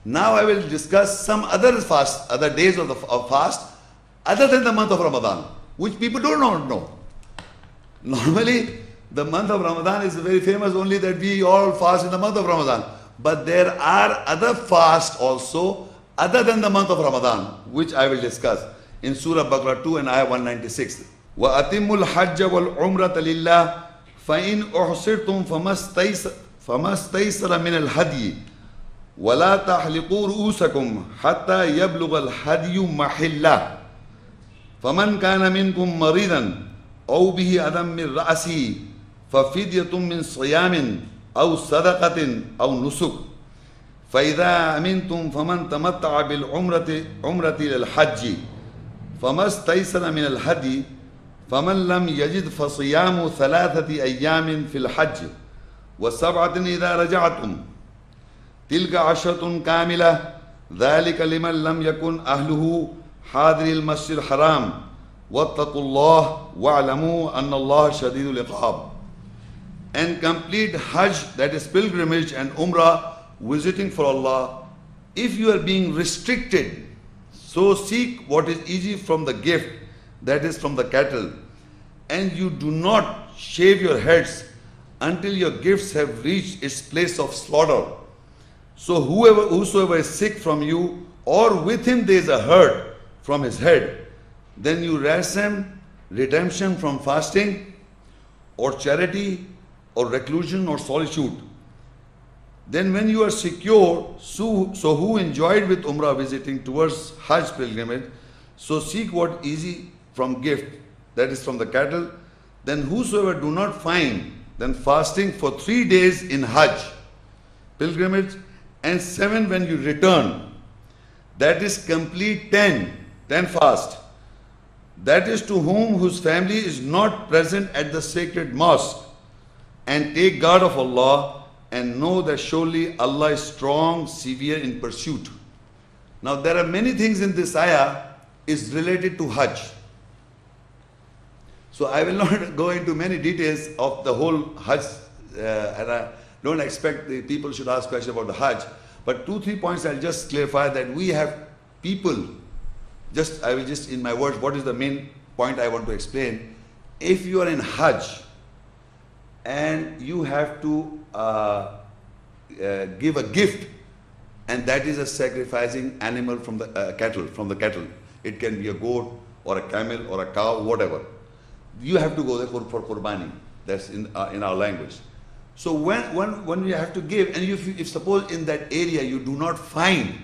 Now I will discuss some other days of fast other than the month of Ramadan, which people do not know. Normally, the month of Ramadan is very famous only that we all fast in the month of Ramadan. But there are other fasts also other than the month of Ramadan, which I will discuss in Surah Al-Baqara 2 and Ayah 196. وَأَتِمُّ الْحَجَّ وَالْعُمْرَةَ لِلَّهِ فَإِنْ أُحْصِرْتُمْ فَمَا اسْتَيْسَرَ مِنَ الْهَدْيِ وَلَا تَحْلِقُوا رُؤُوسَكُمْ حَتَّى يَبْلُغَ الْهَدْيُ مَحِلَّهُ فَمَنْ كَانَ مِنْكُمْ مَرِيضًا أَوْ بِهِ أَذًى مِنْ رَأْسِهِ فَفِدْيَةٌ مِنْ صِيَامٍ أَوْ صَدَقَةٍ أَوْ نُسُكٍ فَإِذَا أَمِنْتُمْ فَمَنْ تَمَتَّعَ بِالْعُمْرَةِ إِلَى الْحَجِّ فَمَا اسْتَيْسَرَ مِنَ الْهَدْيِ فَمَنْ لَمْ يَجِدْ فَصِيَامُ ثَلَاثَةِ أَيَّامٍ فِي الْحَجِّ وَسَبْعَةٍ إِذَا رَجَعْتُمْ تِلْكَ عَشْرَةٌ كَامِلَةٌ ذَلِكَ لِمَنْ لَمْ يَكُنْ أَهْلُهُ حَاضِرِي الْمَسْجِدِ الْحَرَامِ وَاتَّقُوا اللَّهَ وَاعْلَمُوا أَنَّ اللَّهَ شَدِيدُ الْعِقَابِ. And complete Hajj, that is pilgrimage, and Umrah, visiting for Allah. If you are being restricted, so seek what is easy from the gift, that is from the cattle, and you do not shave your heads until your gifts have reached its place of slaughter. So whosoever is sick from you, or with him there is a hurt from his head, then you ransom, redemption from fasting, or charity, or reclusion, or solitude. Then when you are secure, so who enjoyed with Umrah visiting towards Hajj pilgrimage, so seek what easy from gift, that is from the cattle. Then whosoever do not find, then fasting for 3 days in Hajj pilgrimage, and 7 when you return. That is complete 10 fast. That is to whom whose family is not present at the sacred mosque, and take guard of Allah, and know that surely Allah is strong, severe in pursuit. Now there are many things in this ayah is related to Hajj. So I will not go into many details of the whole Hajj, and I don't expect the people should ask questions about the Hajj. But 2-3 points I'll just clarify that we have people, I will just in my words, what is the main point I want to explain. If you are in Hajj and you have to give a gift, and that is a sacrificing animal from the cattle. It can be a goat or a camel or a cow, whatever. You have to go there for qurbani. That's in our language. So when you have to give, and if suppose in that area you do not find,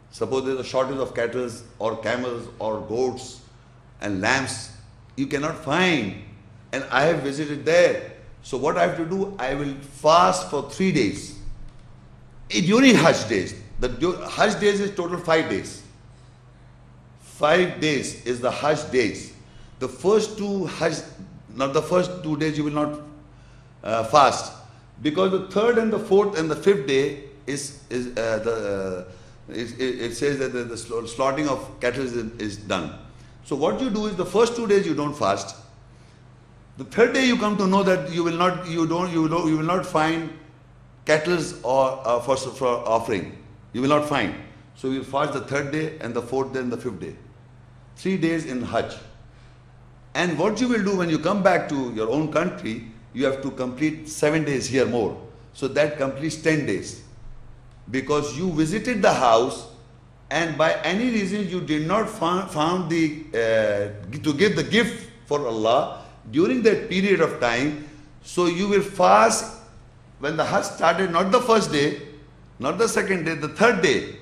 suppose there's a shortage of cattle or camels or goats and lambs, you cannot find, and I have visited there. So what I have to do, I will fast for 3 days. During Hajj days, the Hajj days is total 5 days. 5 days is the Hajj days. The first 2 Hajj, not the first 2 days you will not fast, because the 3rd and the 4th and the 5th day it says that the slaughtering of cattle is done. So what you do is the first 2 days you don't fast. The 3rd day you come to know that you will not find cattle or for offering. You will not find. So you fast the 3rd day and the 4th day and the 5th day. 3 days in Hajj. And what you will do when you come back to your own country, you have to complete 7 days here more. So that completes 10 days. Because you visited the house and by any reason you did not found to give the gift for Allah during that period of time, so you will fast when the Hajj started, not the first day, not the second day, the 3rd day,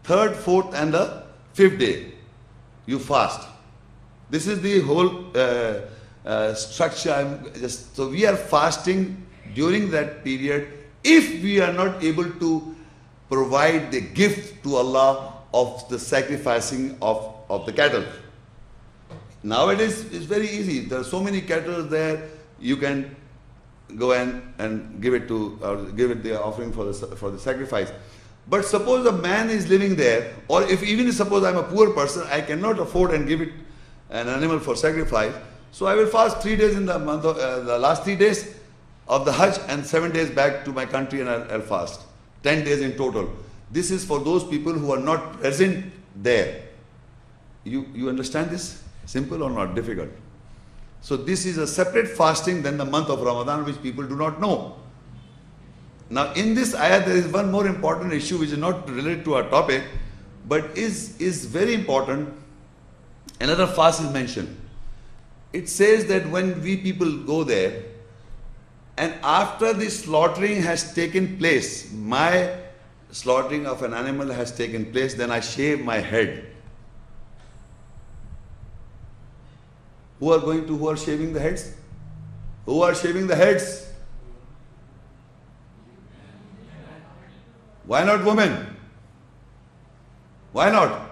3rd, 4th and the 5th day, you fast. This is the whole structure. So we are fasting during that period if we are not able to provide the gift to Allah of the sacrificing of the cattle. Nowadays it's very easy. There are so many cattle there, you can go and give it the offering for the sacrifice. But suppose a man is living there, or even suppose I'm a poor person, I cannot afford and give it an animal for sacrifice. So I will fast 3 days in the month of the last 3 days of the Hajj, and 7 days back to my country, and I'll fast 10 days in total. This is for those people who are not present there. You understand this? Simple or not? Difficult? So this is a separate fasting than the month of Ramadan, which people do not know. Now in this ayah there is one more important issue which is not related to our topic, but is very important. Another fast is mentioned. It says that when we people go there, and after the slaughtering has taken place, my slaughtering of an animal has taken place, then I shave my head. Who are shaving the heads? Who are shaving the heads? Why not women? Why not?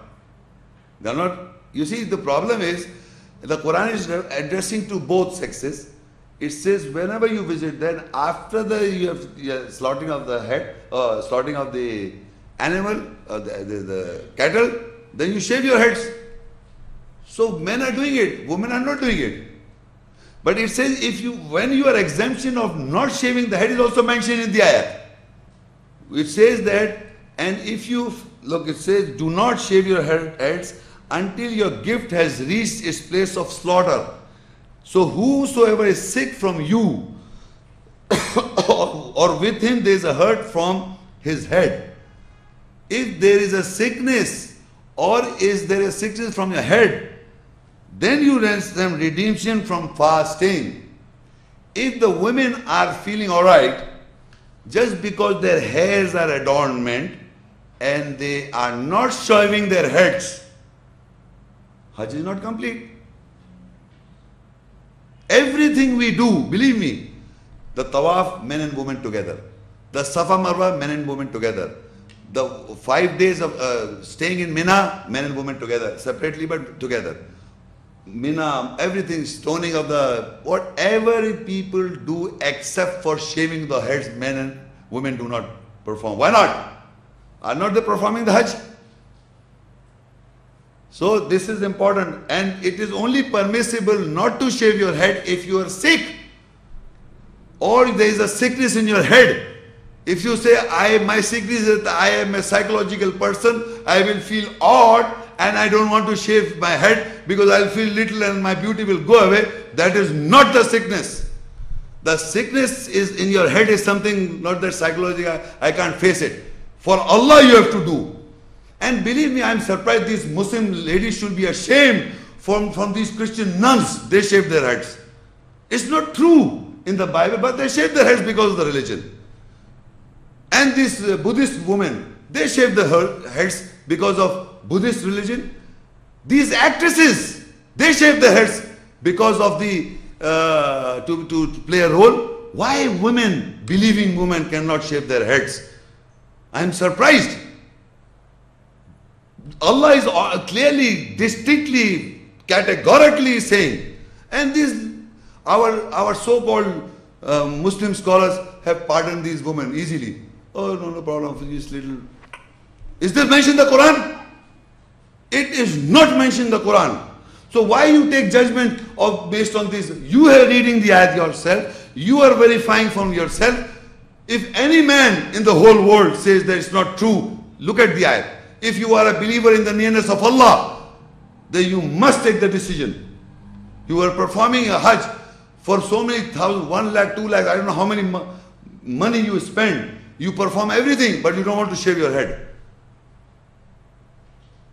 They are not. You see, the problem is, the Quran is addressing to both sexes. It says whenever you visit, then after the slaughtering of the head, slaughtering of the animal, the cattle, then you shave your heads. So men are doing it, women are not doing it. But it says when your exemption of not shaving the head is also mentioned in the ayah. It says that, and if you look, it says, do not shave your heads until your gift has reached its place of slaughter. So whosoever is sick from you, or with him there is a hurt from his head. If there is a sickness, or is there a sickness from your head, then you render them redemption from fasting. If the women are feeling alright, just because their hairs are adornment, and they are not shaving their heads, Hajj is not complete. Everything we do, believe me, the Tawaf, men and women together. The Safa Marwa, men and women together. The 5 days of staying in Mina, men and women together, separately but together. Mina, everything, stoning of whatever people do except for shaving the heads, men and women do not perform. Why not? Are not they performing the Hajj? So this is important, and it is only permissible not to shave your head if you are sick, or there is a sickness in your head. If you say, my sickness is that I am a psychological person, I will feel odd and I don't want to shave my head because I will feel little and my beauty will go away, that is not the sickness. The sickness is in your head is something, not that psychological, I can't face it. For Allah you have to do. And believe me, I am surprised these Muslim ladies should be ashamed from these Christian nuns. They shave their heads. It's not true in the Bible, but they shave their heads because of the religion. And these Buddhist women, they shave their heads because of Buddhist religion. These actresses, they shave their heads because of the to play a role. Why women, believing women, cannot shave their heads? I am surprised. Allah is clearly, distinctly, categorically saying, and these our so-called Muslim scholars have pardoned these women easily. Oh, no problem for this little. Is this mentioned in the Quran? It is not mentioned in the Quran. So why you take judgment based on this? You are reading the ayat yourself. You are verifying from yourself. If any man in the whole world says that it's not true, look at the ayat. If you are a believer in the nearness of Allah, then you must take the decision. You are performing a Hajj for so many thousands, 1 lakh, 2 lakh, I don't know how many money you spend. You perform everything, but you don't want to shave your head.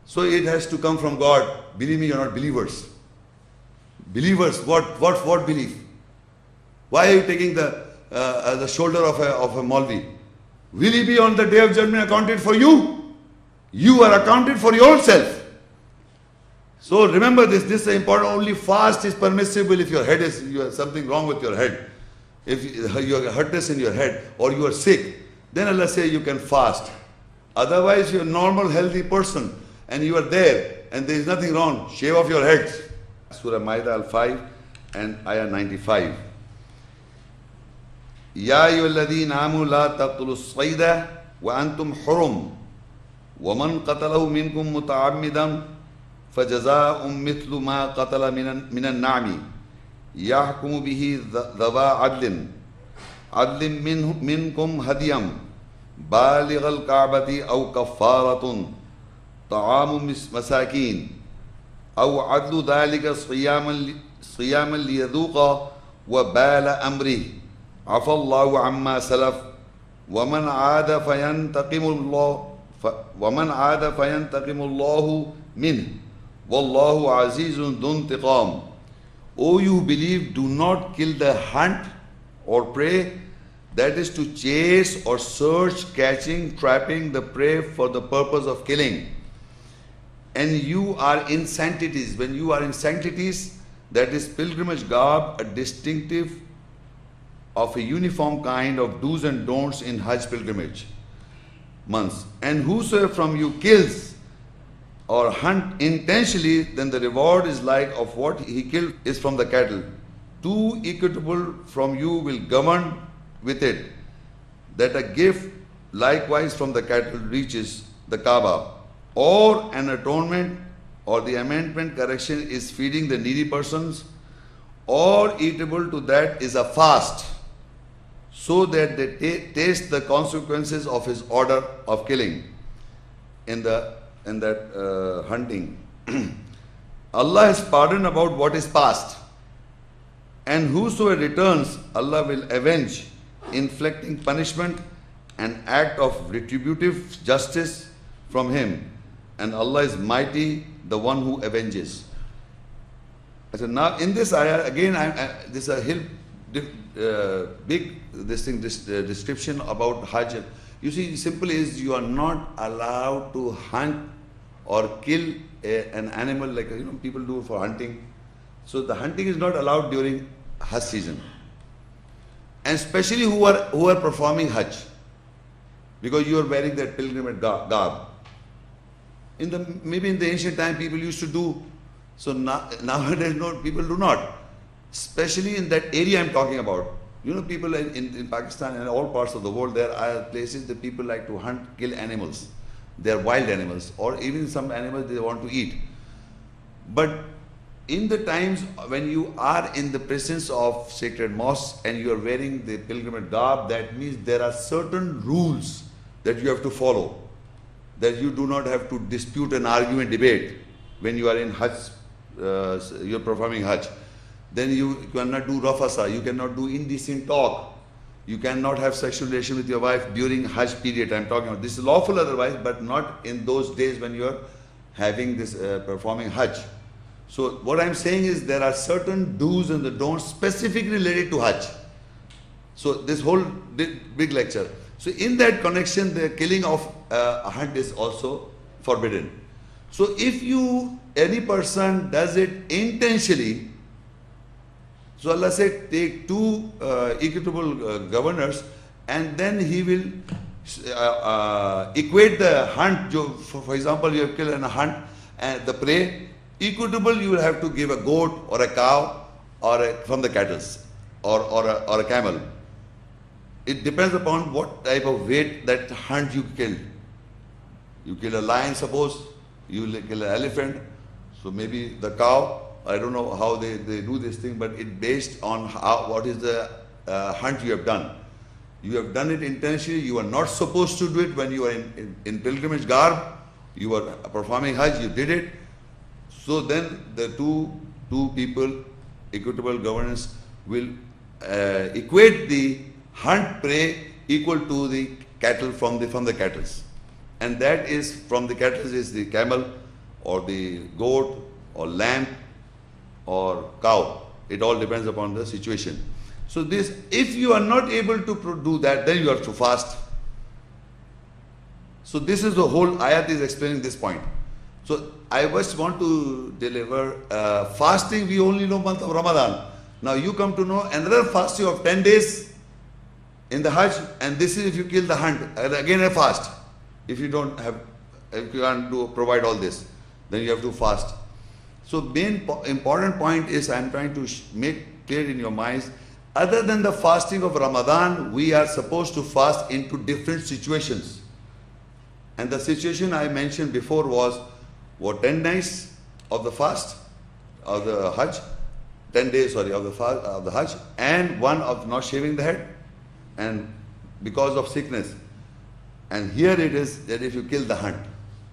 So it has to come from God. Believe me, you are not believers. Believers, what belief? Why are you taking the shoulder of a Maulvi? Will he be on the day of judgment accounted for you? You are accounted for yourself. So remember this is important. Only fast is permissible if you have something wrong with your head. If you have hurtness in your head or you are sick, then Allah says you can fast. Otherwise you are a normal, healthy person and you are there and there is nothing wrong. Shave off your heads. Surah Maida al-5 and Ayah 95. Ya ayyuhalladhina amanu la taqtulus sayda wa antum hurum. وَمَنْ قَتَلَهُ مِنْكُمْ مُتَعَمِّدًا فَجَزَاءٌ مِثْلُ مَا قَتَلَ مِنَ النَّعْمِ يَحْكُمُ بِهِ ذَوَا عَدْلٍ مِنْكُمْ هَدْيًا بالغ الكعبة أو كفارة طعام مساكين أو عدل ذلك صياما ليذوق وبال أمره عفى الله عما سلف ومن عاد فينتقم الله منه والله عزيز ذو انتقام. O you who believe, do not kill the hunt or prey, that is to chase or search, catching, trapping the prey for the purpose of killing. And you are in sanctities. When you are in sanctities, that is pilgrimage garb, a distinctive of a uniform kind of do's and don'ts in Hajj pilgrimage months. And whosoever from you kills or hunt intentionally, then the reward is like of what he killed is from the cattle. Two equitable from you will govern with it, that a gift likewise from the cattle reaches the Kaaba, or an atonement or the amendment correction is feeding the needy persons, or eatable to that is a fast, so that they taste the consequences of his order of killing in that hunting. Allah has pardoned about what is past, and whosoever returns, Allah will avenge, inflicting punishment, an act of retributive justice from him, and Allah is mighty, the one who avenges. So now in this ayah again, this is a big description about Hajj. You see, simple is you are not allowed to hunt or kill an animal like people do for hunting. So the hunting is not allowed during Hajj season, and especially who are performing Hajj, because you are wearing that pilgrimage garb. Maybe in the ancient time people used to do. So nowadays people do not. Especially in that area I'm talking about. People in Pakistan and all parts of the world, there are places that people like to hunt, kill animals. They are wild animals, or even some animals they want to eat. But in the times when you are in the presence of sacred mosques and you are wearing the pilgrimage garb, that means there are certain rules that you have to follow, that you do not have to dispute and argue and debate when you are in Hajj, you are performing Hajj. Then you cannot do rafasa, you cannot do indecent talk, you cannot have sexual relation with your wife during Hajj period. I'm talking about this is lawful otherwise, but not in those days when you are having this performing Hajj. So what I'm saying is there are certain do's and the don'ts specifically related to Hajj. So this whole big lecture. So in that connection, the killing of a hunt is also forbidden. So if any person does it intentionally, so Allah said, take two equitable governors, and then he will equate the hunt. For example, you have killed a hunt and the prey. Equitable, you will have to give a goat or a cow or from the cattle or a camel. It depends upon what type of weight that hunt you killed. You kill a lion, suppose. You will kill an elephant. So maybe the cow. I don't know how they do this thing, but it's based on what is the hunt you have done. You have done it intentionally. You are not supposed to do it when you are in pilgrimage garb. You are performing Hajj. You did it. So then the two people, equitable governance, will equate the hunt prey equal to the cattle from the cattle, and that is from the cattle is the camel or the goat or lamb or cow. It all depends upon the situation. So this, if you are not able to do that, then you have to fast. So this is the whole ayat is explaining this point. So I just want to deliver fasting. We only know month of Ramadan. Now you come to know another fasting of 10 days in the Hajj, and this is if you kill the hunt. Again a fast. If you can't provide all this, then you have to fast. So main important point is I am trying to make clear in your minds. Other than the fasting of Ramadan, we are supposed to fast into different situations. And the situation I mentioned before was 10 nights of the fast of the Hajj, 10 days of the Hajj, and one of not shaving the head, and because of sickness. And here it is that if you kill the hunt,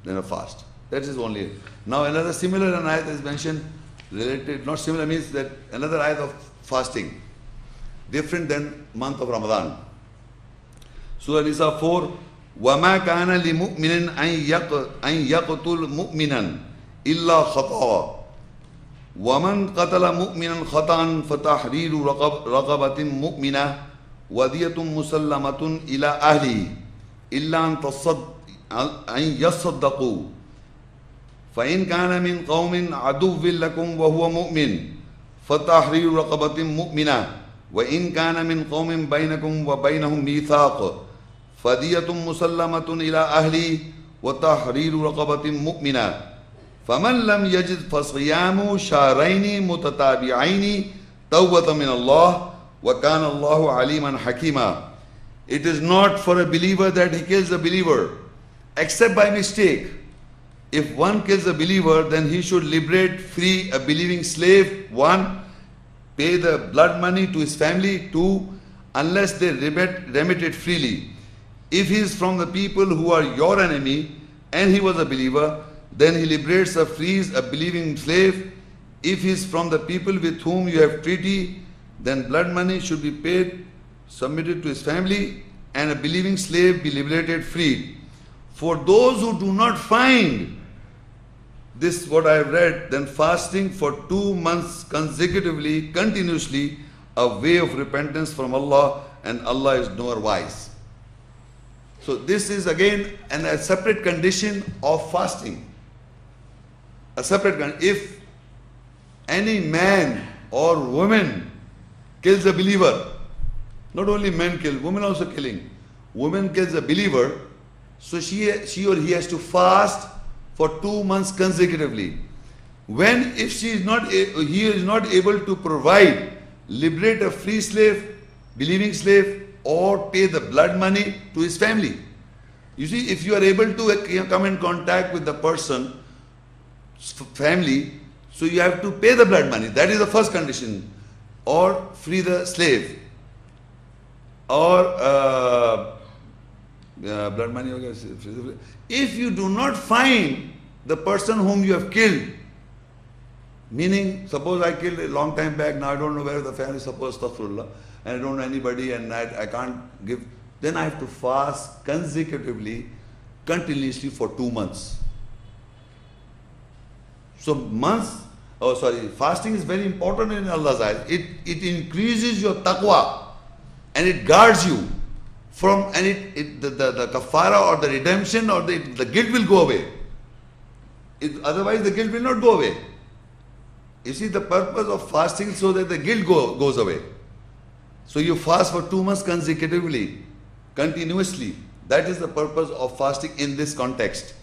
then a fast. That is only it. Now another similar ayat is mentioned, related, not similar means that another ayat of fasting, different than month of Ramadan. Surah An-Nisa 4, وَمَا كَانَ لِمُؤْمِنٍ أَن يَقْتُلْ مُؤْمِنًا إِلَّا خَطَأً وَمَنْ قَتَلَ مُؤْمِنًا خَطَأً فَتَحْرِيرُ رَقَبَةٍ مُؤْمِنَةٍ وَدِيَةٌ مُسَلَّمَةٌ إِلَى أَهْلِهِ إِلَّا أَن يَصَّدَّقُوا فإن كان من قوم عدو لكم وهو مؤمن فتحرير رقبة مؤمنة وإن كان من قوم بينكم وبينهم ميثاق فدية مسلمة إلى أهله وتحرير رقبة مؤمنة فمن لم يجد فصيام شهرين متتابعين توبة من الله وكان الله عليما حكيما. It is not for a believer that he kills a believer except by mistake. If one kills a believer, then he should liberate free a believing slave. 1, pay the blood money to his family. 2, unless they remit it freely. If he is from the people who are your enemy and he was a believer, then he liberates or frees a believing slave. If he is from the people with whom you have treaty, then blood money should be paid, submitted to his family, and a believing slave be liberated freed. For those who do not find this what I have read, then fasting for 2 months consecutively, continuously, a way of repentance from Allah, and Allah is knower wise. So this is again a separate condition of fasting. A separate condition. If any man or woman kills a believer, not only men kill, women also killing. Woman kills a believer, so she or he has to fast for 2 months consecutively. When if he is not able to provide, liberate a free slave, believing slave, or pay the blood money to his family. You see, if you are able to come in contact with the person's family, so you have to pay the blood money. That is the first condition. Or free the slave. Or blood money. If you do not find the person whom you have killed, meaning suppose I killed a long time back, now I don't know where the family is, suppose astaghfirullah, and I don't know anybody and I can't give, then I have to fast consecutively, continuously for 2 months. So fasting is very important in Allah's eyes. It increases your taqwa and it guards you from the kafara or the redemption or the guilt will go away. Otherwise the guilt will not go away. You see, the purpose of fasting so that the guilt goes away. So you fast for 2 months consecutively, continuously. That is the purpose of fasting in this context.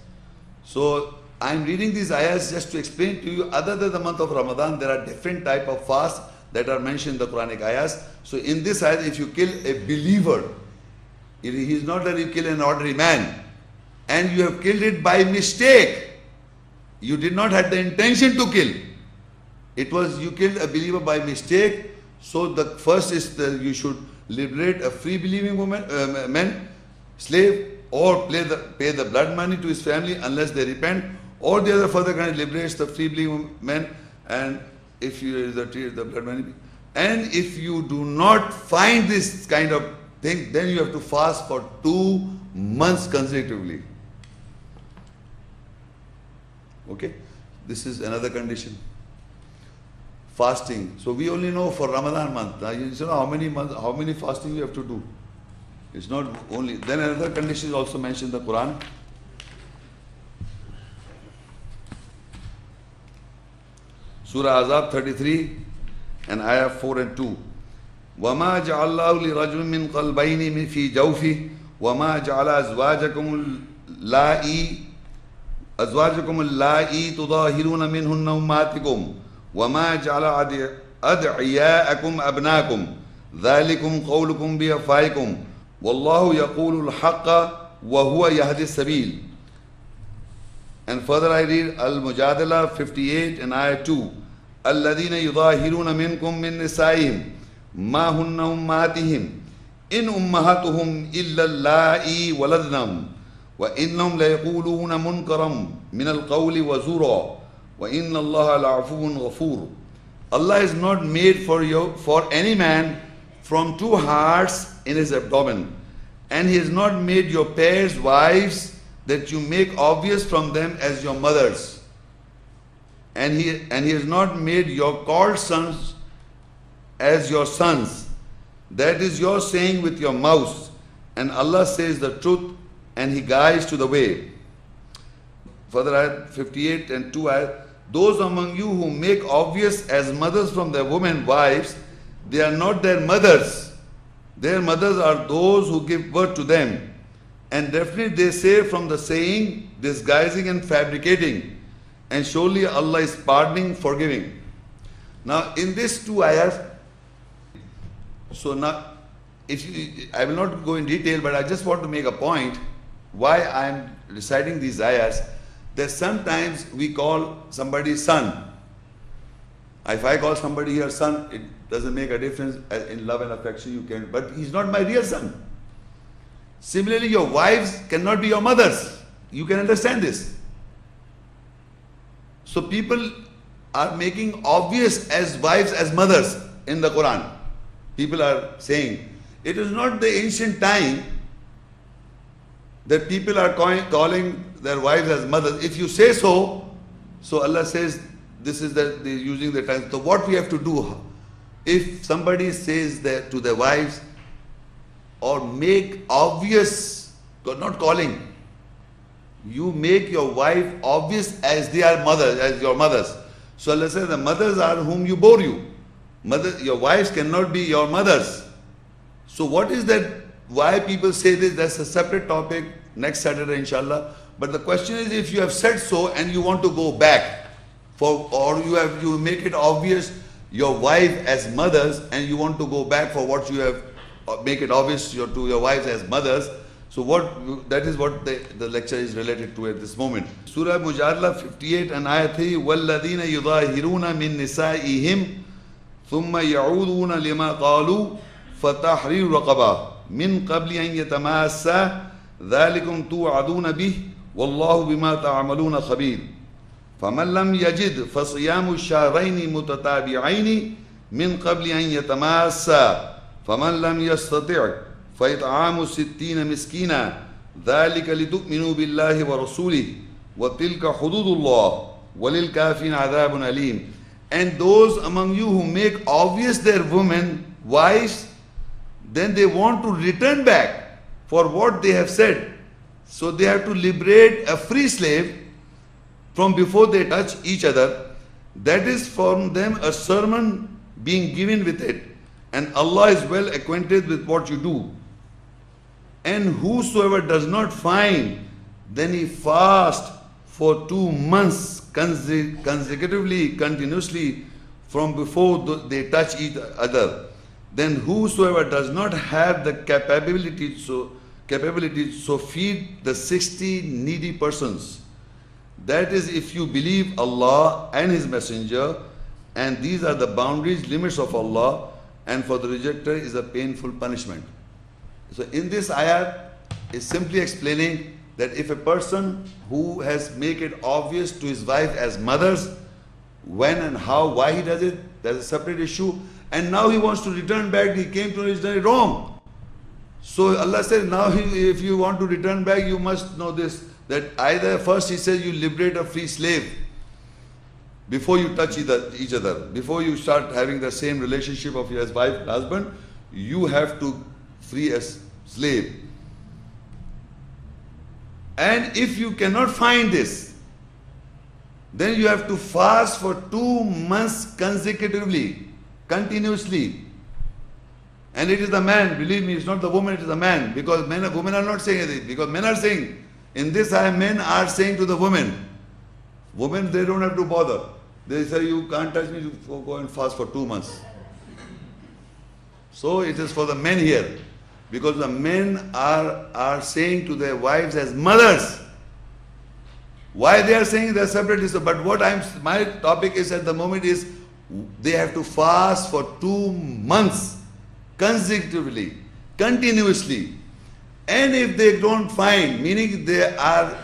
So I am reading these ayahs just to explain to you, other than the month of Ramadan, there are different type of fasts that are mentioned in the Quranic ayahs. So in this ayah, if you kill a believer, he is not that you kill an ordinary man, and you have killed it by mistake. You did not have the intention to kill. It was you killed a believer by mistake. So the first is you should liberate a free believing man, slave, or pay the blood money to his family unless they repent, or the other further kind liberates the free believing man, and if you the blood money. And if you do not find this kind of thing, then you have to fast for 2 months consecutively. Okay, this is another condition. Fasting. So we only know for Ramadan month. Now you know how many fasting you have to do. It's not only. Then another condition is also mentioned in the Quran. Surah Al-Ahzab 33 and ayah 4 and 2. وَمَا جَعَلَ اللَّهُ لِرَجُلٍ مِّن قَلْبَيْنِ فِي جَوْفِهِ وَمَا جَعَلَ أَزْوَاجَكُمُ اللَّائِي تُظَاهِرُونَ مِنْهُنَّ أُمَّهَاتِكُمْ وَمَا جَعَلَ أَدْعِيَاءَكُمْ أَبْنَاءَكُمْ ذَلِكُمْ قَوْلُكُمْ بِأَفْوَاهِكُمْ وَاللَّهُ يَقُولُ الْحَقَّ وَهُوَ يَهْدِي السَّبِيلَ. And further I read Al-Mujadalah 58 and ayah 2. الَّذِينَ يُظَاهِرُونَ مِنْكُمْ مِنْ نِسَائِهِمْ مَا هُنَّ أُمَّهَاتِهِمْ إن أمهاتهم إلا اللائي ولدنهم وإنهم ليقولون منكرا من القول وزورا وإن الله لعفو غفور. Allah is not made for any man from two hearts in his abdomen, and He has not made your pairs wives that you make obvious from them as your mothers, and He has not made your called sons as your sons. That is your saying with your mouth, and Allah says the truth, and He guides to the way. Further ayat 58 and 2 ayat. Those among you who make obvious as mothers from their women wives, they are not their mothers. Their mothers are those who give birth to them. And definitely they say from the saying, disguising and fabricating. And surely Allah is pardoning, forgiving. Now in these two ayahs, so now I will not go in detail, but I just want to make a point why I am reciting these ayahs. That sometimes we call somebody son. If I call somebody here son, it doesn't make a difference. In love and affection you can, but he's not my real son. Similarly, your wives cannot be your mothers. You can understand this. So people are making obvious as wives as mothers in the Quran. People are saying, it is not the ancient time that people are calling their wives as mothers. If you say so, so Allah says this is that they're using the time. So what we have to do, if somebody says that to their wives, or make obvious, not calling, you make your wife obvious as they are mothers, as your mothers. So Allah says the mothers are whom you bore you. Your wives cannot be your mothers. So what is that? Why people say this? That's a separate topic next Saturday, inshallah. But the question is, if you have said so and you want to go back, or you make it obvious your wife as mothers, and you want to go back for what you have, make it obvious to your wives as mothers. So that is what the lecture is related to at this moment. Surah Al-Mujadalah 58 and ayat 3. وَالَّذِينَ يُظَاهِرُونَ مِن نِسَائِهِمْ ثُمَّ يَعُودُونَ لِمَا قَالُوا فَتَحْرِيرُ رَقَبَةٍ مِن قَبْلِ أَن يَتَمَاسَّا ذَلِكُمْ تُوعَدُونَ بِهِ وَاللَّهُ بِمَا تَعْمَلُونَ خَبِيرٌ فَمَنْ لَمْ يَجِدْ فَصِيَامُ الشَّهْرَيْنِ مُتَتَابِعَيْنِ مِن قَبْلِ أَن يَتَمَاسَّا فَمَنْ لَمْ يَسْتَطِعْ فَإِطْعَامُ 60 مِسْكِينًا ذَلِكَ لِتُؤْمِنُوا بِاللَّهِ وَرَسُولِهِ وَتِلْكَ حُدُودُ اللَّهِ وَلِلْكَافِرِينَ عَذَابٌ أَلِيمٌ. And those among you who make obvious their women wives, then they want to return back for what they have said. So they have to liberate a free slave from before they touch each other. That is for them a sermon being given with it. And Allah is well acquainted with what you do. And whosoever does not find, then he fast for 2 months consecutively, continuously, from before they touch each other. Then whosoever does not have the capability, so feed the 60 needy persons. That is, if you believe Allah and His Messenger, and these are the boundaries, limits of Allah, and for the rejecter is a painful punishment. So in this ayat is simply explaining that if a person who has made it obvious to his wife as mothers, when and how, why he does it, that's a separate issue. And now he wants to return back, he came to know he's done it wrong. So Allah says, now if you want to return back, you must know this, that either first He says you liberate a free slave before you touch each other, before you start having the same relationship of your wife and husband, you have to free a slave. And if you cannot find this, then you have to fast for 2 months consecutively, continuously. And it is the man, believe me, it's not the woman, it is the man. Because women are not saying anything. Because men are saying, in this ayah, men are saying to the women, they don't have to bother. They say, you can't touch me, you go and fast for 2 months. So it is for the men here. Because the men are saying to their wives as mothers. Why they are saying they are separate? But my topic is at the moment is, they have to fast for 2 months consecutively. continuously. And if they don't find, meaning they are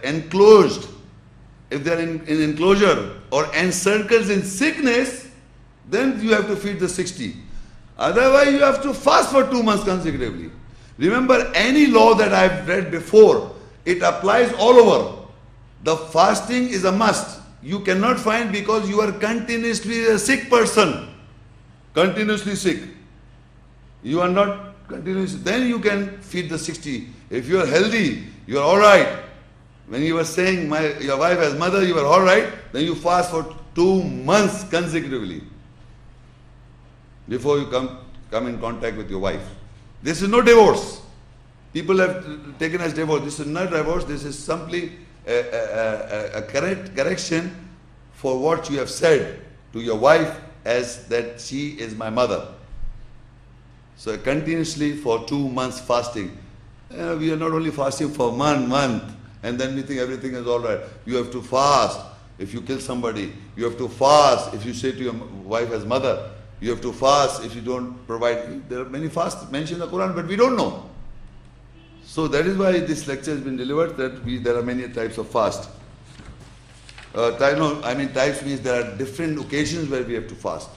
enclosed, if they are in enclosure or encircled in sickness, then you have to feed the 60. Otherwise, you have to fast for 2 months consecutively. Remember, any law that I've read before, it applies all over. The fasting is a must. You cannot find because you are continuously a sick person. Continuously sick. You are not continuously. Then you can feed the 60. If you are healthy, you are alright. When you were saying your wife as mother, you are alright, then you fast for 2 months consecutively before you come in contact with your wife. This is no divorce. People have taken as divorce. This is not divorce. This is simply a correction for what you have said to your wife as that she is my mother. So continuously for 2 months fasting. We are not only fasting for 1 month and then we think everything is all right. You have to fast if you kill somebody. You have to fast if you say to your wife as mother. You have to fast if you don't provide. There are many fasts mentioned in the Quran, but we don't know. So that is why this lecture has been delivered, that there are many types of fast. Types means there are different occasions where we have to fast.